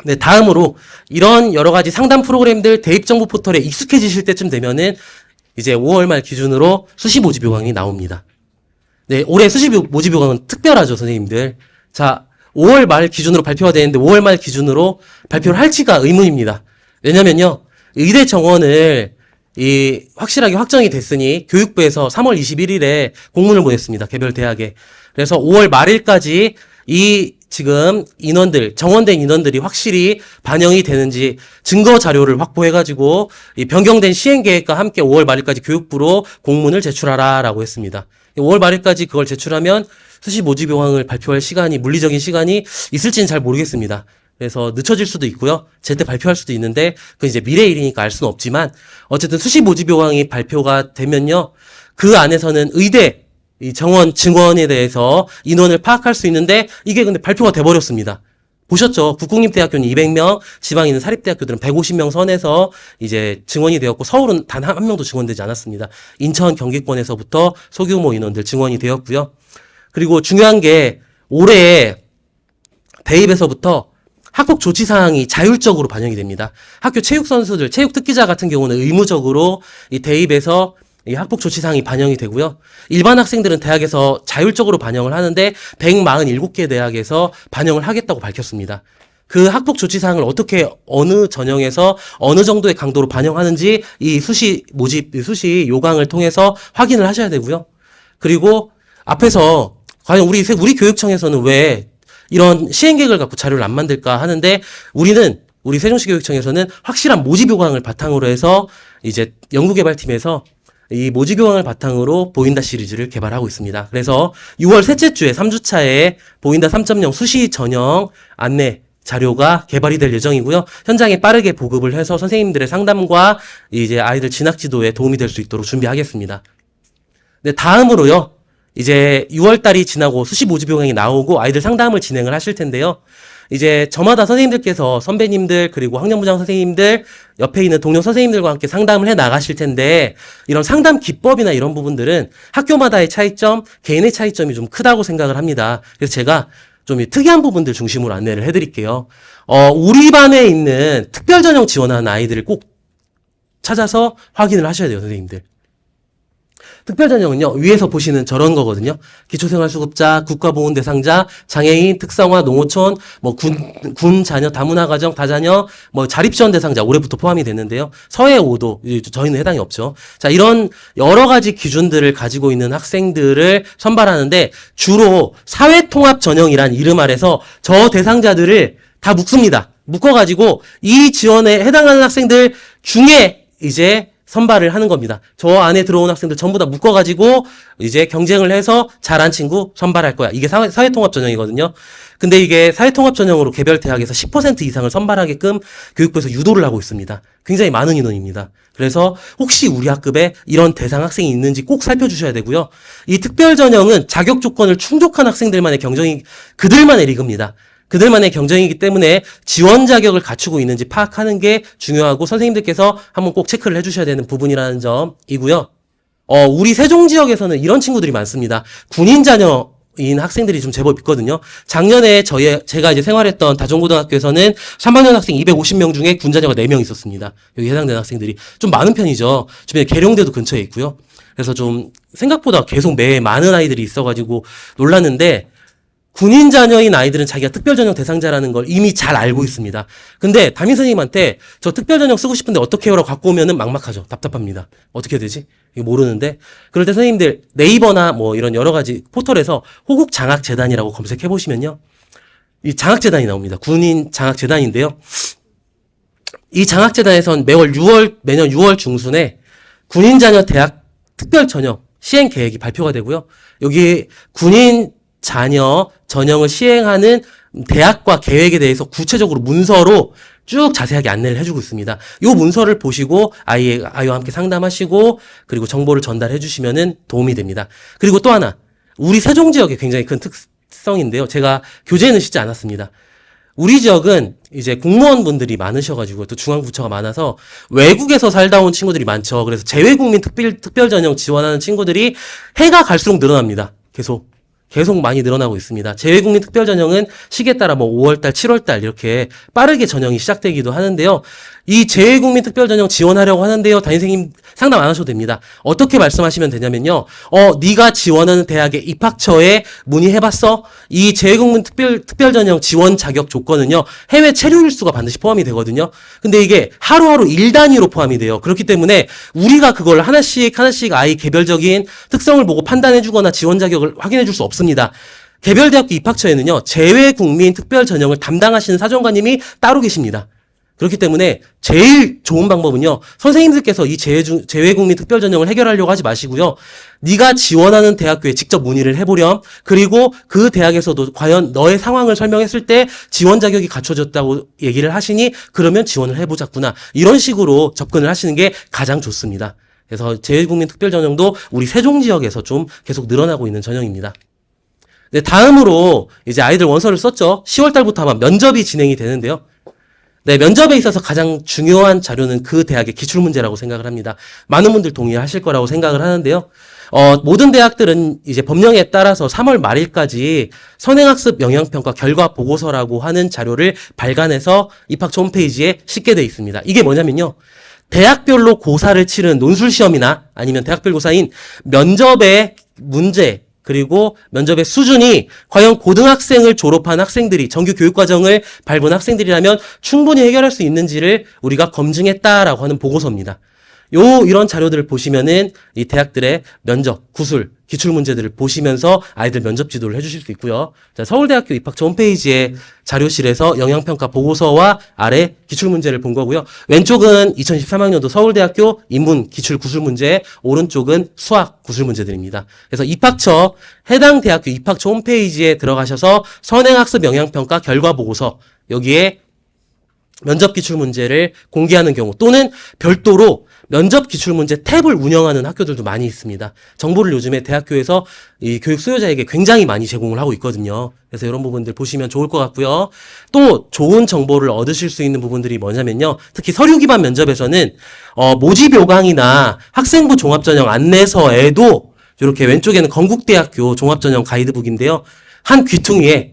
네, 다음으로 이런 여러 가지 상담 프로그램들 대입정보 포털에 익숙해지실 때쯤 되면은 이제 5월 말 기준으로 수시 모집 요강이 나옵니다. 네, 올해 수시 모집 요강은 특별하죠, 선생님들. 자, 5월 말 기준으로 발표가 되는데 5월 말 기준으로 발표를 할지가 의문입니다. 왜냐면요, 의대 정원을 확실하게 확정이 됐으니 교육부에서 3월 21일에 공문을 보냈습니다. 개별 대학에. 그래서 5월 말일까지 지금 정원된 인원들이 확실히 반영이 되는지 증거 자료를 확보해가지고 이 변경된 시행 계획과 함께 5월 말일까지 교육부로 공문을 제출하라라고 했습니다. 5월 말일까지 그걸 제출하면 수시 모집 요강을 발표할 물리적인 시간이 있을지는 잘 모르겠습니다. 그래서 늦춰질 수도 있고요. 제때 발표할 수도 있는데 그건 이제 미래의 일이니까 알 수는 없지만 어쨌든 수시 모집 요강이 발표가 되면요. 그 안에서는 의대 이 증원에 대해서 인원을 파악할 수 있는데 이게 근데 발표가 돼버렸습니다. 보셨죠? 국공립대학교는 200명, 지방에 있는 사립대학교들은 150명 선에서 이제 증원이 되었고 서울은 단 한 명도 증원되지 않았습니다. 인천, 경기권에서부터 소규모 인원들 증원이 되었고요. 그리고 중요한 게 올해 대입에서부터 학폭 조치 사항이 자율적으로 반영이 됩니다. 학교 체육 선수들, 체육 특기자 같은 경우는 의무적으로 이 대입에서 이 학폭 조치 사항이 반영이 되고요. 일반 학생들은 대학에서 자율적으로 반영을 하는데 147개 대학에서 반영을 하겠다고 밝혔습니다. 그 학폭 조치 사항을 어떻게 어느 전형에서 어느 정도의 강도로 반영하는지 이 수시 요강을 통해서 확인을 하셔야 되고요. 그리고 앞에서 과연 우리 교육청에서는 왜 이런 시행 계획을 갖고 자료를 안 만들까 하는데 우리 세종시 교육청에서는 확실한 모집 요강을 바탕으로 해서 이제 연구개발팀에서 이 모집 요강을 바탕으로 보인다 시리즈를 개발하고 있습니다. 그래서 6월 셋째 주에 3주차에 보인다 3.0 수시 전형 안내 자료가 개발이 될 예정이고요. 현장에 빠르게 보급을 해서 선생님들의 상담과 이제 아이들 진학 지도에 도움이 될 수 있도록 준비하겠습니다. 네, 다음으로요. 이제 6월 달이 지나고 수시 모집 요강이 나오고 아이들 상담을 진행을 하실 텐데요. 이제 저마다 선생님들께서 선배님들 그리고 학년부장 선생님들 옆에 있는 동료 선생님들과 함께 상담을 해 나가실 텐데 이런 상담 기법이나 이런 부분들은 학교마다의 차이점, 개인의 차이점이 좀 크다고 생각을 합니다. 그래서 제가 좀 특이한 부분들 중심으로 안내를 해드릴게요. 우리 반에 있는 특별 전형 지원하는 아이들을 꼭 찾아서 확인을 하셔야 돼요, 선생님들. 특별전형은요, 위에서 보시는 저런 거거든요. 기초생활수급자, 국가보훈 대상자, 장애인, 특성화, 농어촌, 군 자녀, 다문화가정, 다자녀, 자립지원 대상자, 올해부터 포함이 됐는데요. 서해 5도, 저희는 해당이 없죠. 자, 이런 여러 가지 기준들을 가지고 있는 학생들을 선발하는데, 주로 사회통합전형이란 이름 아래서 저 대상자들을 다 묶습니다. 묶어가지고, 이 지원에 해당하는 학생들 중에 이제 선발을 하는 겁니다. 저 안에 들어온 학생들 전부 다 묶어가지고 이제 경쟁을 해서 잘한 친구 선발할 거야. 이게 사회통합 전형이거든요. 근데 이게 사회통합 전형으로 개별 대학에서 10% 이상을 선발하게끔 교육부에서 유도를 하고 있습니다. 굉장히 많은 인원입니다. 그래서 혹시 우리 학급에 이런 대상 학생이 있는지 꼭 살펴주셔야 되고요. 이 특별 전형은 자격 조건을 충족한 학생들만의 그들만의 리그입니다. 그들만의 경쟁이기 때문에 지원 자격을 갖추고 있는지 파악하는 게 중요하고 선생님들께서 한번 꼭 체크를 해주셔야 되는 부분이라는 점이고요. 우리 세종 지역에서는 이런 친구들이 많습니다. 군인 자녀인 학생들이 좀 제법 있거든요. 작년에 제가 이제 생활했던 다종고등학교에서는 3학년 학생 250명 중에 군 자녀가 4명 있었습니다. 여기 해당되는 학생들이 좀 많은 편이죠. 주변에 계룡대도 근처에 있고요. 그래서 좀 생각보다 계속 매해 많은 아이들이 있어가지고 놀랐는데 군인 자녀인 아이들은 자기가 특별전형 대상자라는 걸 이미 잘 알고 있습니다. 근데 담임 선생님한테 저 특별전형 쓰고 싶은데 어떻게 해요라고 갖고 오면은 막막하죠. 답답합니다. 어떻게 해야 되지? 이거 모르는데. 그럴 때 선생님들 네이버나 이런 여러 가지 포털에서 호국장학재단이라고 검색해 보시면요. 이 장학재단이 나옵니다. 군인 장학재단인데요. 이 장학재단에선 매년 6월 중순에 군인 자녀 대학 특별전형 시행 계획이 발표가 되고요. 여기 군인 자녀 전형을 시행하는 대학과 계획에 대해서 구체적으로 문서로 쭉 자세하게 안내를 해주고 있습니다. 이 문서를 보시고 아이와 함께 상담하시고 그리고 정보를 전달해 주시면은 도움이 됩니다. 그리고 또 하나 우리 세종 지역의 굉장히 큰 특성인데요. 제가 교재에는 싣지 않았습니다. 우리 지역은 이제 공무원분들이 많으셔가지고 또 중앙부처가 많아서 외국에서 살다 온 친구들이 많죠. 그래서 재외국민 특별 전형 지원하는 친구들이 해가 갈수록 늘어납니다. 계속. 계속 많이 늘어나고 있습니다. 재외국민 특별전형은 시기에 따라 뭐 5월달, 7월달 이렇게 빠르게 전형이 시작되기도 하는데요. 이 재외국민 특별전형 지원하려고 하는데요. 담임선생님 상담 안 하셔도 됩니다. 어떻게 말씀하시면 되냐면요. 네가 지원하는 대학의 입학처에 문의해봤어? 이 재외국민 특별전형 지원 자격 조건은요. 해외 체류 일수가 반드시 포함이 되거든요. 근데 이게 하루하루 일 단위로 포함이 돼요. 그렇기 때문에 우리가 그걸 하나씩 아이 개별적인 특성을 보고 판단해주거나 지원 자격을 확인해줄 수 없습니다. 개별 대학교 입학처에는요. 재외국민 특별전형을 담당하시는 사정관님이 따로 계십니다. 그렇기 때문에 제일 좋은 방법은요. 선생님들께서 이 재외국민 특별전형을 해결하려고 하지 마시고요. 네가 지원하는 대학교에 직접 문의를 해보렴. 그리고 그 대학에서도 과연 너의 상황을 설명했을 때 지원 자격이 갖춰졌다고 얘기를 하시니 그러면 지원을 해보자꾸나. 이런 식으로 접근을 하시는 게 가장 좋습니다. 그래서 재외국민 특별전형도 우리 세종 지역에서 좀 계속 늘어나고 있는 전형입니다. 네, 다음으로 이제 아이들 원서를 썼죠. 10월 달부터 아마 면접이 진행이 되는데요. 네, 면접에 있어서 가장 중요한 자료는 그 대학의 기출문제라고 생각을 합니다. 많은 분들 동의하실 거라고 생각을 하는데요. 모든 대학들은 이제 법령에 따라서 3월 말일까지 선행학습 영향평가 결과 보고서라고 하는 자료를 발간해서 입학처 홈페이지에 싣게 돼 있습니다. 이게 뭐냐면요. 대학별로 고사를 치른 논술시험이나 아니면 대학별 고사인 면접의 문제, 그리고 면접의 수준이 과연 고등학생을 졸업한 학생들이 정규 교육과정을 밟은 학생들이라면 충분히 해결할 수 있는지를 우리가 검증했다라고 하는 보고서입니다. 이런 자료들을 보시면은 이 대학들의 면접, 구술, 기출 문제들을 보시면서 아이들 면접 지도를 해주실 수 있고요. 자, 서울대학교 입학처 홈페이지에 자료실에서 영향평가 보고서와 아래 기출 문제를 본 거고요. 왼쪽은 2013학년도 서울대학교 인문 기출 구술 문제, 오른쪽은 수학 구술 문제들입니다. 그래서 입학처 해당 대학교 입학처 홈페이지에 들어가셔서 선행학습 영향평가 결과 보고서 여기에 면접 기출 문제를 공개하는 경우 또는 별도로 면접 기출 문제 탭을 운영하는 학교들도 많이 있습니다. 정보를 요즘에 대학교에서 이 교육 수요자에게 굉장히 많이 제공을 하고 있거든요. 그래서 이런 부분들 보시면 좋을 것 같고요. 또 좋은 정보를 얻으실 수 있는 부분들이 뭐냐면요. 특히 서류 기반 면접에서는 모집 요강이나 학생부 종합전형 안내서에도 이렇게 왼쪽에는 건국대학교 종합전형 가이드북인데요. 한 귀퉁이에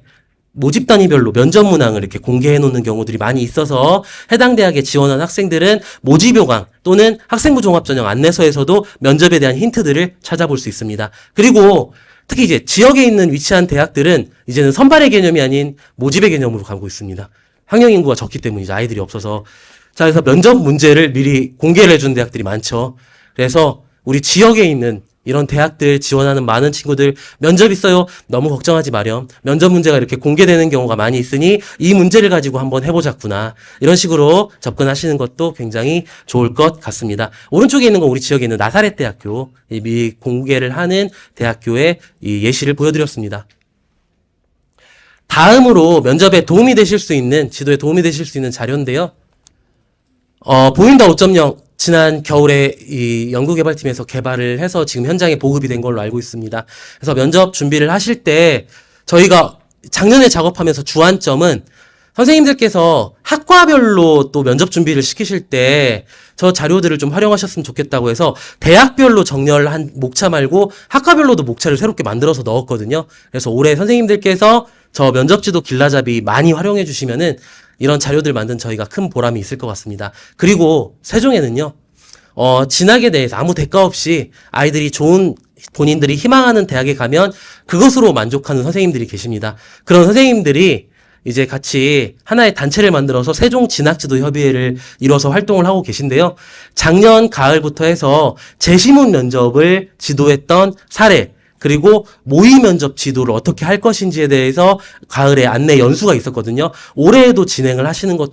모집 단위별로 면접 문항을 이렇게 공개해 놓는 경우들이 많이 있어서 해당 대학에 지원한 학생들은 모집 요강 또는 학생부 종합전형 안내서에서도 면접에 대한 힌트들을 찾아볼 수 있습니다. 그리고 특히 이제 지역에 있는 위치한 대학들은 이제는 선발의 개념이 아닌 모집의 개념으로 가고 있습니다. 학령 인구가 적기 때문에 이제 아이들이 없어서. 자, 그래서 면접 문제를 미리 공개를 해주는 대학들이 많죠. 그래서 우리 지역에 있는 이런 대학들 지원하는 많은 친구들 면접 있어요. 너무 걱정하지 마렴. 면접 문제가 이렇게 공개되는 경우가 많이 있으니 이 문제를 가지고 한번 해보자꾸나. 이런 식으로 접근하시는 것도 굉장히 좋을 것 같습니다. 오른쪽에 있는 건 우리 지역에 있는 나사렛 대학교 미리 공개를 하는 대학교의 이 예시를 보여드렸습니다. 다음으로 면접에 도움이 되실 수 있는 지도에 도움이 되실 수 있는 자료인데요. 보인다 5.0 지난 겨울에 이 연구개발팀에서 개발을 해서 지금 현장에 보급이 된 걸로 알고 있습니다. 그래서 면접 준비를 하실 때 저희가 작년에 작업하면서 주안점은 선생님들께서 학과별로 또 면접 준비를 시키실 때 저 자료들을 좀 활용하셨으면 좋겠다고 해서 대학별로 정렬한 목차 말고 학과별로도 목차를 새롭게 만들어서 넣었거든요. 그래서 올해 선생님들께서 저 면접지도 길라잡이 많이 활용해 주시면은 이런 자료들 만든 저희가 큰 보람이 있을 것 같습니다. 그리고 세종에는요, 진학에 대해서 아무 대가 없이 아이들이 좋은 본인들이 희망하는 대학에 가면 그것으로 만족하는 선생님들이 계십니다. 그런 선생님들이 이제 같이 하나의 단체를 만들어서 세종 진학지도 협의회를 이뤄서 활동을 하고 계신데요. 작년 가을부터 해서 재시문 면접을 지도했던 사례, 그리고 모의 면접 지도를 어떻게 할 것인지에 대해서 가을에 안내 연수가 있었거든요. 올해에도 진행을 하시는 걸로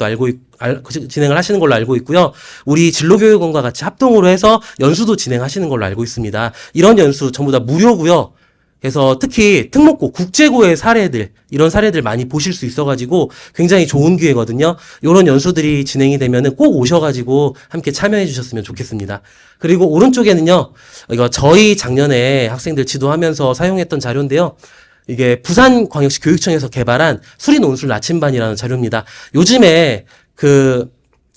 알고 있고요. 우리 진로교육원과 같이 합동으로 해서 연수도 진행하시는 걸로 알고 있습니다. 이런 연수 전부 다 무료고요. 그래서 특히 특목고, 국제고의 사례들, 이런 사례들 많이 보실 수 있어가지고 굉장히 좋은 기회거든요. 이런 연수들이 진행이 되면은 꼭 오셔가지고 함께 참여해 주셨으면 좋겠습니다. 그리고 오른쪽에는요, 이거 저희 작년에 학생들 지도하면서 사용했던 자료인데요. 이게 부산광역시 교육청에서 개발한 수리 논술 나침반이라는 자료입니다. 요즘에 그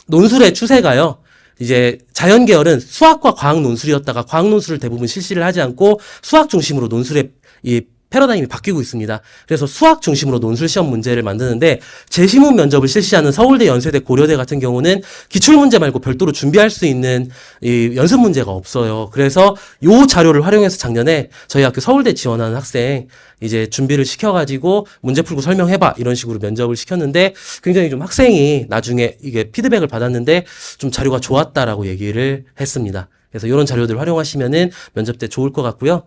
논술의 추세가요. 이제 자연계열은 수학과 과학 논술이었다가 과학 논술을 대부분 실시를 하지 않고 수학 중심으로 논술에 이 패러다임이 바뀌고 있습니다. 그래서 수학 중심으로 논술 시험 문제를 만드는데 재시문 면접을 실시하는 서울대, 연세대, 고려대 같은 경우는 기출 문제 말고 별도로 준비할 수 있는 이 연습 문제가 없어요. 그래서 요 자료를 활용해서 작년에 저희 학교 서울대 지원하는 학생 이제 준비를 시켜가지고 문제 풀고 설명해봐 이런 식으로 면접을 시켰는데 굉장히 좀 학생이 나중에 이게 피드백을 받았는데 좀 자료가 좋았다라고 얘기를 했습니다. 그래서 이런 자료들 활용하시면은 면접 때 좋을 것 같고요.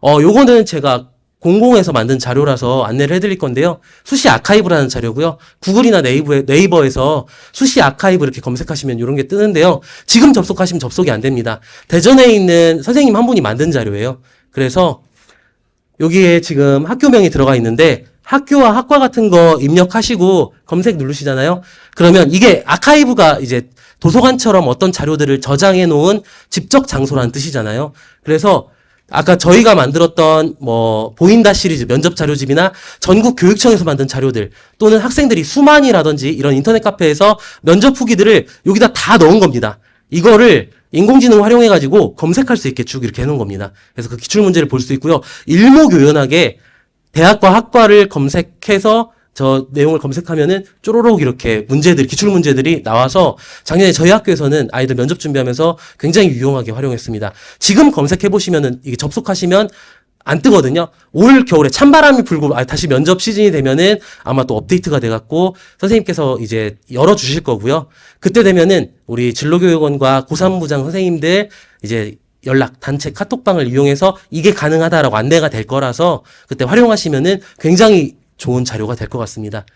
요거는 제가 공공에서 만든 자료라서 안내를 해드릴 건데요. 수시 아카이브라는 자료고요. 구글이나 네이버에서 수시 아카이브 이렇게 검색하시면 이런 게 뜨는데요. 지금 접속하시면 접속이 안 됩니다. 대전에 있는 선생님 한 분이 만든 자료예요. 그래서 여기에 지금 학교명이 들어가 있는데 학교와 학과 같은 거 입력하시고 검색 누르시잖아요. 그러면 이게 아카이브가 이제 도서관처럼 어떤 자료들을 저장해 놓은 집적 장소라는 뜻이잖아요. 그래서 아까 저희가 만들었던 뭐 보인다 시리즈 면접 자료집이나 전국 교육청에서 만든 자료들 또는 학생들이 수만이라든지 이런 인터넷 카페에서 면접 후기들을 여기다 다 넣은 겁니다. 이거를 인공지능 활용해가지고 검색할 수 있게 쭉 이렇게 해놓은 겁니다. 그래서 그 기출 문제를 볼 수 있고요. 일목요연하게 대학과 학과를 검색해서 저 내용을 검색하면은 쪼로록 이렇게 문제들, 기출 문제들이 나와서 작년에 저희 학교에서는 아이들 면접 준비하면서 굉장히 유용하게 활용했습니다. 지금 검색해 보시면은 이게 접속하시면 안 뜨거든요. 올 겨울에 찬바람이 불고 다시 면접 시즌이 되면은 아마 또 업데이트가 돼갖고 선생님께서 이제 열어주실 거고요. 그때 되면은 우리 진로교육원과 고3부장 선생님들 이제 연락, 단체 카톡방을 이용해서 이게 가능하다라고 안내가 될 거라서 그때 활용하시면은 굉장히 좋은 자료가 될 것 같습니다.